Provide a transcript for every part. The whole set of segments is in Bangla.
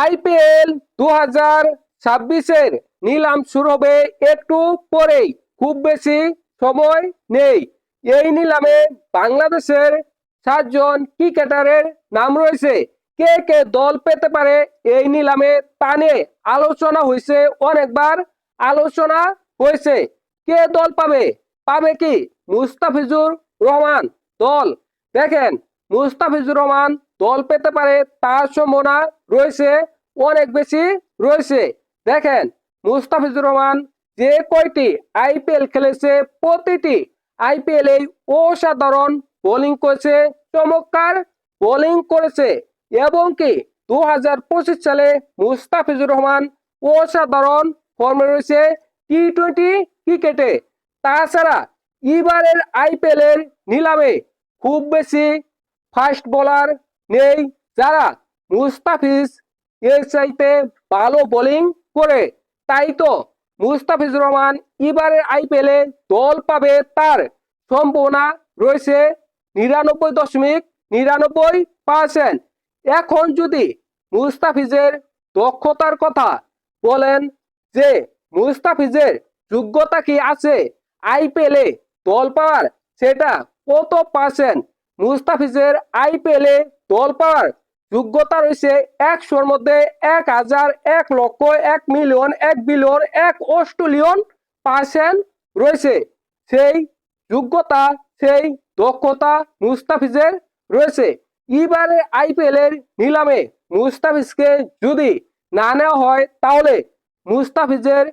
আইপিএল 2026-এর নিলাম শুরু হবে একটু পরেই, খুব বেশি সময় নেই। এই নিলামে বাংলাদেশের 7 জন ক্রিকেটারের নাম রয়েছে। কে কে দল পেতে পারে এই নিলামে তা নিয়ে আলোচনা হয়েছে, অনেকবার আলোচনা হয়েছে। কে দল পাবে? পাবে কি মুস্তাফিজুর রহমান দল? দেখেন, মুস্তাফিজুর রহমান দল পেতে পারে, তার সম্ভাবনা রয়েছে, অনেক বেশি রয়েছে। দেখেন, মুস্তাফিজুর রহমান যে কয়টি আইপিএল খেলেছে, প্রতিটি আইপিএল অসাধারণ বোলিং করেছে, চমৎকার বোলিং করেছে। এবং কি 2025 সালে মুস্তাফিজুর রহমান অসাধারণ ফর্মে রয়েছে টি-20 ক্রিকেটে। তাছাড়া এবারের আইপিএল এর নিলামে খুব বেশি ফাস্ট বোলার নেই যারা মুস্তাফিজ এর চাইতে ভালো বোলিং করে। তাই তো মুস্তাফিজুর রহমান এবারের আইপিএল এ দল পাবে, তার সম্ভাবনা রয়েছে 99.99%। এখন যদি মুস্তাফিজের দক্ষতার কথা বলেন, যে মুস্তাফিজের যোগ্যতা কি আছে আইপিএল এ দল পাওয়ার, সেটা কত পার্সেন্ট মুস্তাফিজের আইপিএল এ দল পাওয়ার যোগ্যতা রয়েছে? 100-র মধ্যে 1000, 1 লক্ষ, 1 মিলিয়ন, 1 বিলিয়ন, 1 অস্ট্রেলিয়ন পার্সেন্ট রয়েছে। সেই যোগ্যতা, সেই দক্ষতা মুস্তাফিজের রয়েছে। এবারে আইপিএল এর নিলামে মুস্তাফিজকে যদি না নেওয়া হয়, তাহলে মুস্তাফিজের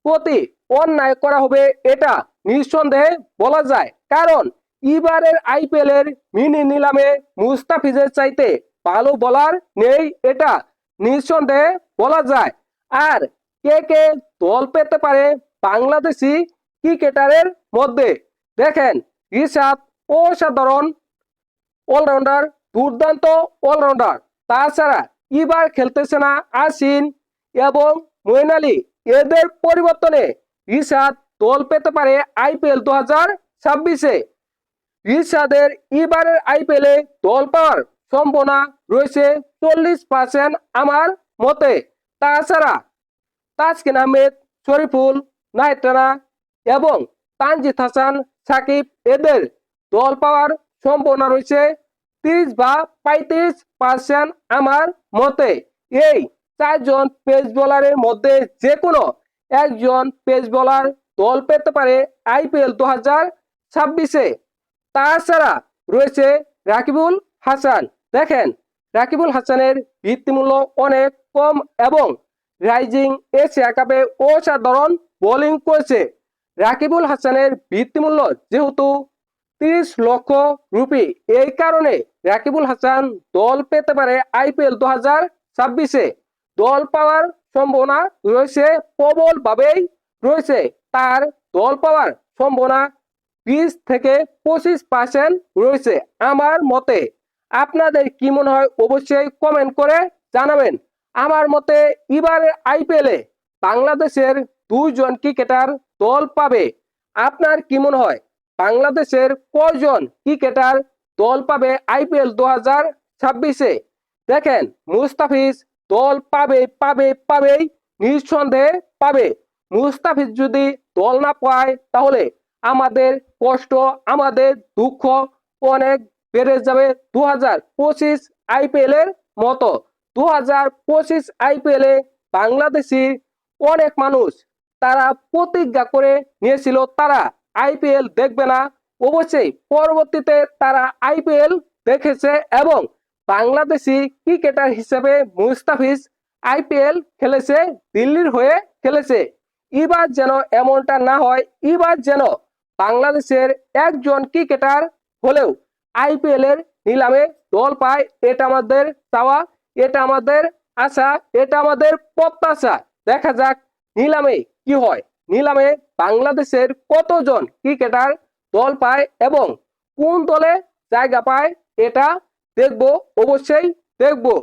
প্রতি অন্যায় করা হবে, এটা নিঃসন্দেহে বলা যায়। কারণ এবারের আইপিএল এর মিনি নিলামে মুস্তাফিজের চাইতে ভালো বোলার নেই, এটা নিঃসন্দেহে বলা যায়। আর কে কে দল পেতে পারে বাংলাদেশি ক্রিকেটারের মধ্যে? দেখেন, রিশাদ অসাধারণ অলরাউন্ডার, দুর্দান্ত অলরাউন্ডার। তাছাড়া এবার খেলতেছে না আসিন এবং মঈন আলী, এদের পরিবর্তনে রিশাদ দল পেতে পারে আইপিএল 2026-এ। রিশাদের এবারের আইপিএল এ দল পাওয়ার সম্ভাবনা রয়েছে 40% আমার মতে। তাছাড়া তাসকিন আহমেদ, শরীফুল, নাহিদ রানা এবং তানজিদ হাসান, সাকিব, এদের দল পাওয়ার সম্ভাবনা রয়েছে 30 বা 35% আমার মতে। এই 4 জন পেস বোলারের মধ্যে যে কোনো একজন পেস বোলার দল পেতে পারে আইপিএল 2026-এ। তাছাড়া রয়েছে রাকিবুল হাসান। দেখেন, রাকিবুল হাসানের ভিত্তিমূল্য অনেক কম এবং রাইজিং এশিয়া কাপে অসাধারণ বোলিং করেছে। রাকিবুল হাসানের ভিত্তিমূল্য যেহেতু 30 লক্ষ রুপি, এই কারণে রাকিবুল হাসান দল পেতে পারে আইপিএল 2026-এ। দল পাওয়ার সম্ভাবনা রয়েছে, প্রবল ভাবেই রয়েছে। তার দল পাওয়ার সম্ভাবনা 20 থেকে 25% রয়েছে আমার মতে। আপনাদের কি মনে হয় অবশ্যই কমেন্ট করে জানাবেন। আমার মতে এবারের আইপিএল এ বাংলাদেশের 2 জন ক্রিকেটার দল পাবে। আপনার কি মনে হয় বাংলাদেশের কয়জন ক্রিকেটার দল পাবে আইপিএল 2026-এ? দেখেন, মুস্তাফিজ দল পাবে পাবে পাবেই, নিঃসন্দেহে পাবে। মুস্তাফিজ যদি দল না পায়, তাহলে আমাদের কষ্ট, আমাদের দুঃখ অনেক বেড়ে যাবে 2025 আইপিএল এর মতো। 2025 আইপিএল এ বাংলাদেশি অনেক মানুষ তারা প্রতিজ্ঞা করে নিয়েছিল তারা আইপিএল দেখবে না। অবশ্যই পরবর্তীতে তারা আইপিএল দেখেছে এবং বাংলাদেশি ক্রিকেটার হিসেবে মুস্তাফিজ আইপিএল খেলেছে, দিল্লির হয়ে খেলেছে। এবার যেন এমনটা না হয়, এবার যেন বাংলাদেশের একজন ক্রিকেটার হলেও আইপিএল এর নিলামে দল পায়, এটা আমাদের চাওয়া, এটা আমাদের আশা, এটা আমাদের প্রত্যাশা। দেখা যাক নিলামে কি হয়, নিলামে বাংলাদেশের কতজন ক্রিকেটার দল পায় এবং কোন দলে জায়গা পায়, এটা দেখবো, অবশ্যই দেখবো।